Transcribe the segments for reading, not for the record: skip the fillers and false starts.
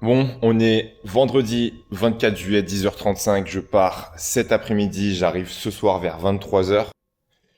Bon, on est vendredi 24 juillet 10h35, je pars cet après-midi, j'arrive ce soir vers 23h.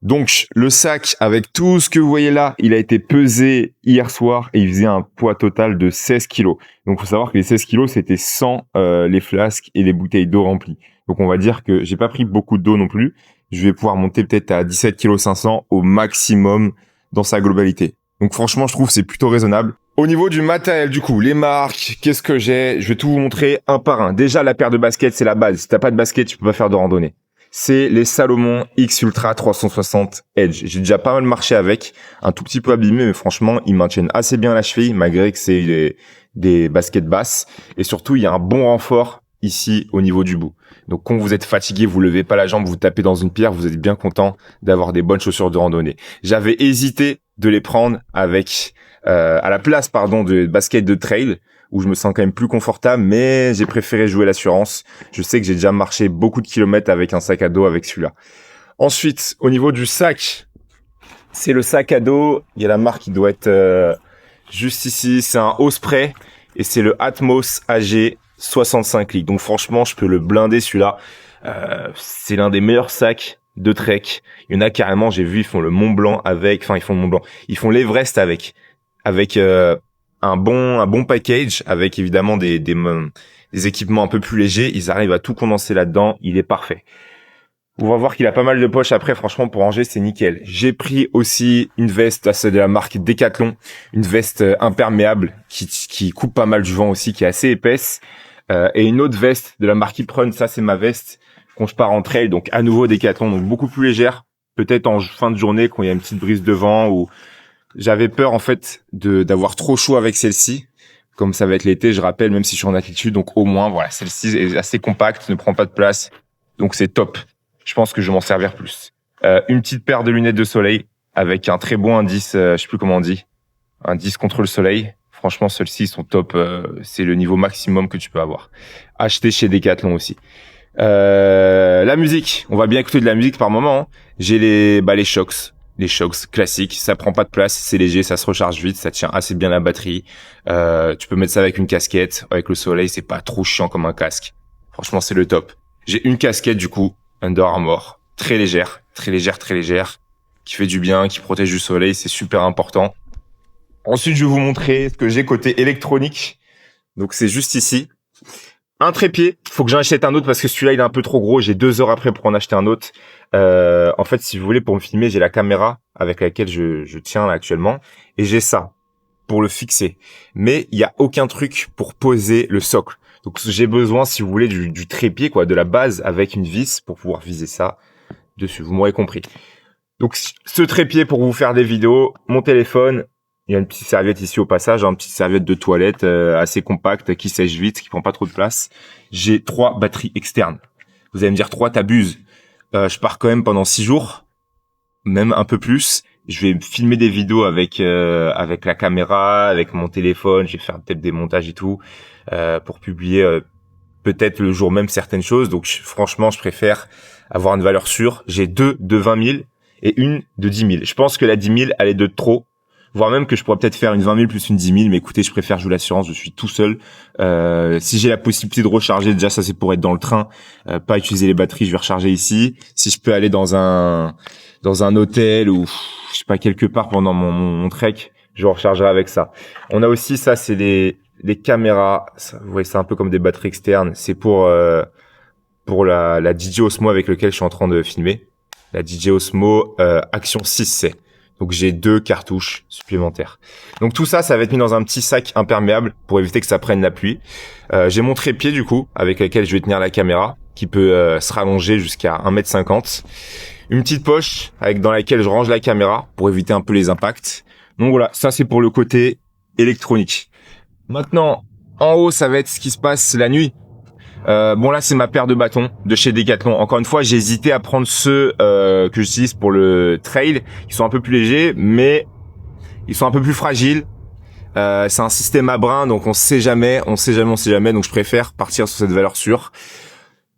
Donc le sac avec tout ce que vous voyez là, il a été pesé hier soir et il faisait un poids total de 16 kilos. Donc faut savoir que les 16 kilos c'était sans les flasques et les bouteilles d'eau remplies. Donc on va dire que j'ai pas pris beaucoup d'eau non plus. Je vais pouvoir monter peut-être à 17 kg 500 au maximum dans sa globalité. Donc franchement je trouve que c'est plutôt raisonnable. Au niveau du matériel, du coup, les marques, qu'est-ce que j'ai? Je vais tout vous montrer un par un. Déjà, la paire de baskets, c'est la base. Si t'as pas de basket, tu peux pas faire de randonnée. C'est les Salomon X Ultra 360 Edge. J'ai déjà pas mal marché avec, un tout petit peu abîmé, mais franchement, ils maintiennent assez bien la cheville, malgré que c'est des baskets basses. Et surtout, il y a un bon renfort ici au niveau du bout. Donc, quand vous êtes fatigué, vous levez pas la jambe, vous tapez dans une pierre, vous êtes bien content d'avoir des bonnes chaussures de randonnée. J'avais hésité de les prendre avec à la place de basket de trail où je me sens quand même plus confortable, mais j'ai préféré jouer l'assurance. Je sais que j'ai déjà marché beaucoup de kilomètres avec un sac à dos avec celui-là. Ensuite, au niveau du sac, c'est le sac à dos. Il y a la marque qui doit être juste ici. C'est un Osprey et c'est le Atmos AG 65 litres. Donc franchement, je peux le blinder celui-là. C'est l'un des meilleurs sacs de trek. Il y en a carrément, j'ai vu, ils font le Mont Blanc avec, enfin ils font le Mont Blanc, ils font l'Everest avec un bon package, avec évidemment des équipements un peu plus légers. Ils arrivent à tout condenser là-dedans. Il est parfait. On va voir qu'il a pas mal de poches après. Franchement, pour ranger, c'est nickel. J'ai pris aussi une veste, c'est de la marque Decathlon, une veste imperméable qui coupe pas mal du vent aussi, qui est assez épaisse, et une autre veste de la marque Ipron. Ça, c'est ma veste quand je pars en trail. Donc à nouveau Decathlon, donc beaucoup plus légère. Peut-être en fin de journée quand il y a une petite brise de vent ou j'avais peur en fait d'avoir trop chaud avec celle-ci. Comme ça va être l'été, je rappelle, même si je suis en altitude, donc au moins voilà, celle-ci est assez compacte, ne prend pas de place, donc c'est top. Je pense que je vais m'en servir plus. Une petite paire de lunettes de soleil avec un très bon indice, je sais plus comment on dit, indice contre le soleil. Franchement, celles-ci sont top. C'est le niveau maximum que tu peux avoir. Acheté chez Decathlon aussi. La musique, on va bien écouter de la musique par moment. Hein. J'ai les Shocks. Les Shocks classiques, ça prend pas de place, c'est léger, ça se recharge vite, ça tient assez bien la batterie. Tu peux mettre ça avec une casquette, avec le soleil, c'est pas trop chiant comme un casque. Franchement, c'est le top. J'ai une casquette du coup, Under Armour, très légère, très légère, très légère, qui fait du bien, qui protège du soleil, c'est super important. Ensuite, je vais vous montrer ce que j'ai côté électronique. Donc c'est juste ici. Un trépied, faut que j'en achète un autre parce que celui-là il est un peu trop gros, j'ai 2 heures après pour en acheter un autre. En fait, si vous voulez, pour me filmer, j'ai la caméra avec laquelle je tiens là actuellement et j'ai ça pour le fixer. Mais il y a aucun truc pour poser le socle. Donc j'ai besoin, si vous voulez, du trépied, quoi, de la base avec une vis pour pouvoir viser ça dessus. Vous m'aurez compris. Donc ce trépied pour vous faire des vidéos, mon téléphone. Il y a une petite serviette ici au passage, une petite serviette de toilette assez compacte qui sèche vite, qui prend pas trop de place. J'ai 3 batteries externes. Vous allez me dire 3, t'abuses. Je pars quand même pendant 6 jours, même un peu plus. Je vais filmer des vidéos avec la caméra, avec mon téléphone. Je vais faire peut-être des montages et tout pour publier peut-être le jour même certaines choses. Donc franchement, je préfère avoir une valeur sûre. J'ai 2 de 20 000 et une de 10 000. Je pense que la 10 000, elle est de trop. Voire même que je pourrais peut-être faire une 20 000 plus une 10 000, mais écoutez, je préfère jouer l'assurance, je suis tout seul. Si j'ai la possibilité de recharger, déjà ça c'est pour être dans le train, pas utiliser les batteries, je vais recharger ici. Si je peux aller dans un hôtel ou je sais pas quelque part pendant mon trek, je rechargerai avec ça. On a aussi ça, c'est les caméras, ça, vous voyez, c'est un peu comme des batteries externes, c'est pour la DJ Osmo avec lequel je suis en train de filmer. La DJ Osmo Action 6C. Donc j'ai 2 cartouches supplémentaires. Donc tout ça, ça va être mis dans un petit sac imperméable pour éviter que ça prenne la pluie. J'ai mon trépied du coup, avec lequel je vais tenir la caméra, qui peut se rallonger jusqu'à 1,50 m. Une petite poche dans laquelle je range la caméra pour éviter un peu les impacts. Donc voilà, ça c'est pour le côté électronique. Maintenant, en haut, ça va être ce qui se passe la nuit. Bon là c'est ma paire de bâtons de chez Decathlon. Encore une fois, j'ai hésité à prendre ceux que j'utilise pour le trail. Ils sont un peu plus légers, mais ils sont un peu plus fragiles. C'est un système à brin, donc on sait jamais. Donc je préfère partir sur cette valeur sûre.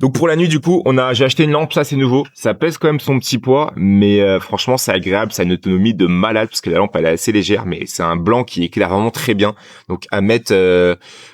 Donc pour la nuit, du coup, j'ai acheté une lampe, ça c'est nouveau. Ça pèse quand même son petit poids, mais franchement c'est agréable, ça a une autonomie de malade parce que la lampe elle est assez légère, mais c'est un blanc qui éclaire vraiment très bien. Donc à mettre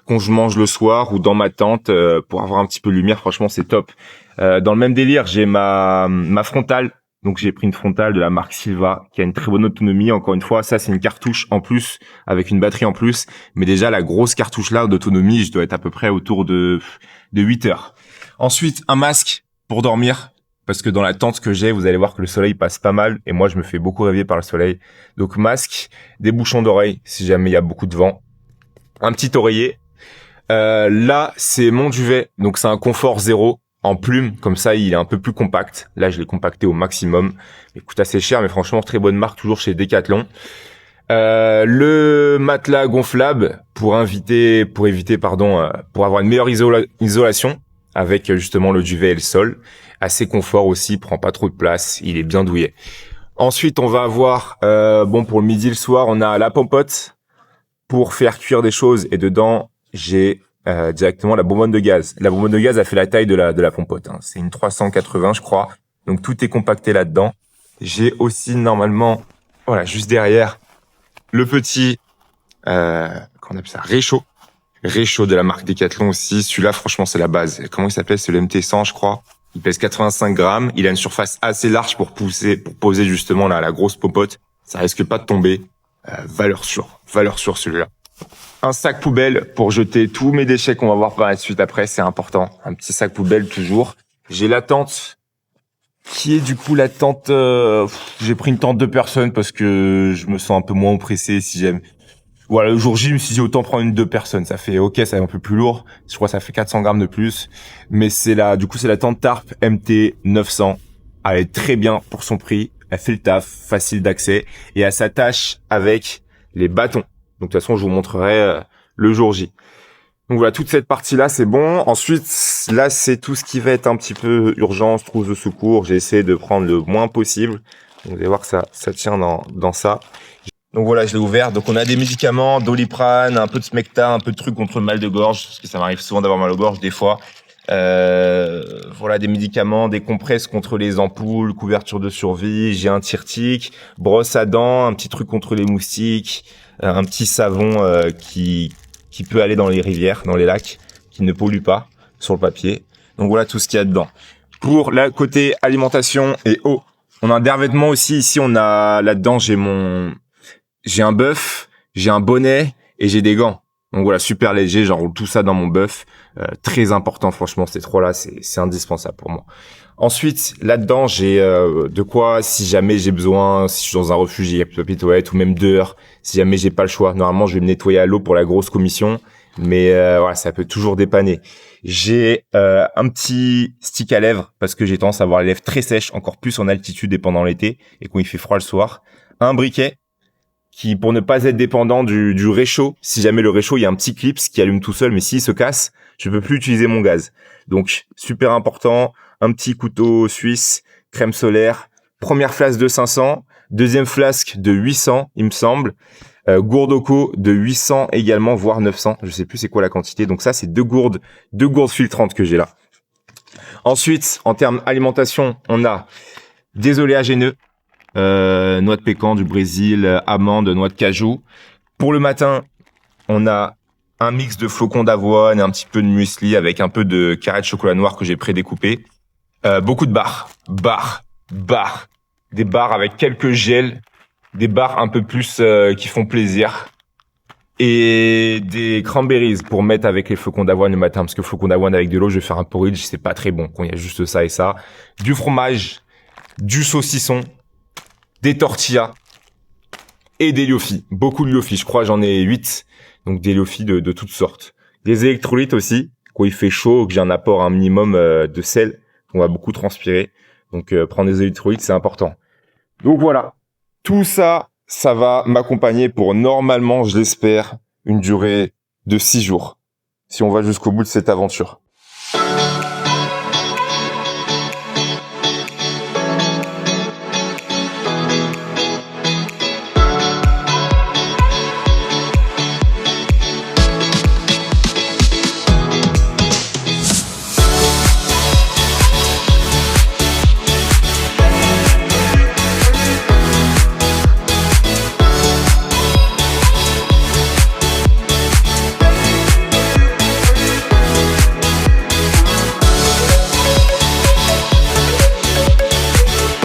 quand je mange le soir ou dans ma tente pour avoir un petit peu de lumière, franchement c'est top. Dans le même délire, j'ai ma frontale. Donc j'ai pris une frontale de la marque Silva qui a une très bonne autonomie. Encore une fois, ça c'est une cartouche en plus avec une batterie en plus, mais déjà la grosse cartouche là d'autonomie, je dois être à peu près autour de 8 heures. Ensuite, un masque pour dormir, parce que dans la tente que j'ai, vous allez voir que le soleil passe pas mal, et moi je me fais beaucoup réveiller par le soleil. Donc masque, des bouchons d'oreille, si jamais il y a beaucoup de vent, un petit oreiller. Là, c'est mon duvet, donc c'est un confort zéro, en plume, comme ça il est un peu plus compact. Là, je l'ai compacté au maximum. Il coûte assez cher, mais franchement, très bonne marque, toujours chez Decathlon. Le matelas gonflable pour avoir une meilleure isolation avec justement le duvet et le sol. Assez confort aussi, prend pas trop de place, il est bien douillet. Ensuite, on va avoir, pour le midi et le soir, on a la pompote pour faire cuire des choses et dedans, j'ai directement la bonbonne de gaz. La bonbonne de gaz a fait la taille de la pompote. Hein. C'est une 380, je crois. Donc tout est compacté là-dedans. J'ai aussi normalement, voilà, juste derrière, le petit, qu'on appelle ça, réchaud de la marque Decathlon aussi. Celui-là, franchement, c'est la base. Comment il s'appelle? C'est le MT100, je crois. Il pèse 85 grammes. Il a une surface assez large pour poser justement là, la grosse popote. Ça risque pas de tomber. Valeur sûre celui-là. Un sac poubelle pour jeter tous mes déchets qu'on va voir par la suite après, c'est important. Un petit sac poubelle toujours. J'ai la tente qui est du coup la tente. J'ai pris une tente de personnes parce que je me sens un peu moins oppressé si j'aime. Voilà, le jour J, je me suis dit autant prendre une 2 personnes. Ça fait ok, ça est un peu plus lourd. Je crois que ça fait 400 grammes de plus. Mais c'est la tente Tarp MT 900. Elle est très bien pour son prix. Elle fait le taf, facile d'accès et elle s'attache avec les bâtons. Donc de toute façon, je vous montrerai le jour J. Donc voilà, toute cette partie-là, c'est bon. Ensuite, là, c'est tout ce qui va être un petit peu urgence, trousse de secours. J'ai essayé de prendre le moins possible. Donc, vous allez voir que ça tient dans ça. Donc voilà, je l'ai ouvert. Donc on a des médicaments, Doliprane, un peu de Smecta, un peu de trucs contre le mal de gorge, parce que ça m'arrive souvent d'avoir mal aux gorges des fois. Voilà, des médicaments, des compresses contre les ampoules, couverture de survie, j'ai un tire-tic, brosse à dents, un petit truc contre les moustiques, un petit savon qui peut aller dans les rivières, dans les lacs, qui ne pollue pas sur le papier. Donc voilà tout ce qu'il y a dedans. Pour la côté alimentation et eau, on a un dervêtement aussi. Ici, on a là-dedans, j'ai un bœuf, j'ai un bonnet et j'ai des gants. Donc voilà, super léger, j'enroule tout ça dans mon bœuf. Très important, franchement, ces trois-là, c'est indispensable pour moi. Ensuite, là-dedans, j'ai de quoi, si jamais j'ai besoin, si je suis dans un refuge, il y a plus de papier toilette ou même dehors, si jamais j'ai pas le choix. Normalement, je vais me nettoyer à l'eau pour la grosse commission, mais voilà, ça peut toujours dépanner. J'ai un petit stick à lèvres parce que j'ai tendance à avoir les lèvres très sèches, encore plus en altitude et pendant l'été et quand il fait froid le soir. Un briquet qui, pour ne pas être dépendant du réchaud, si jamais le réchaud, il y a un petit clip qui allume tout seul, mais s'il se casse, je peux plus utiliser mon gaz. Donc, super important, un petit couteau suisse, crème solaire, première flasque de 500, deuxième flasque de 800, il me semble, gourde Oco de 800 également, voire 900, je sais plus c'est quoi la quantité. Donc ça, c'est deux gourdes filtrantes que j'ai là. Ensuite, en termes alimentation, on a des oléagineux, noix de pécan du Brésil, amandes, noix de cajou. Pour le matin, on a un mix de flocons d'avoine et un petit peu de muesli avec un peu de carré de chocolat noir que j'ai prédécoupé. Beaucoup de barres. Des barres avec quelques gels, des barres un peu plus qui font plaisir. Et des cranberries pour mettre avec les flocons d'avoine le matin, parce que flocons d'avoine avec de l'eau, je vais faire un porridge, c'est pas très bon quand il y a juste ça et ça. Du fromage, du saucisson, des tortillas et des liofis. Beaucoup de liofis, je crois j'en ai 8. Donc des liofis de toutes sortes. Des électrolytes aussi, quand il fait chaud, que j'ai un apport un minimum de sel, on va beaucoup transpirer. Donc prendre des électrolytes, c'est important. Donc voilà, tout ça, ça va m'accompagner pour normalement, je l'espère, une durée de 6 jours. Si on va jusqu'au bout de cette aventure.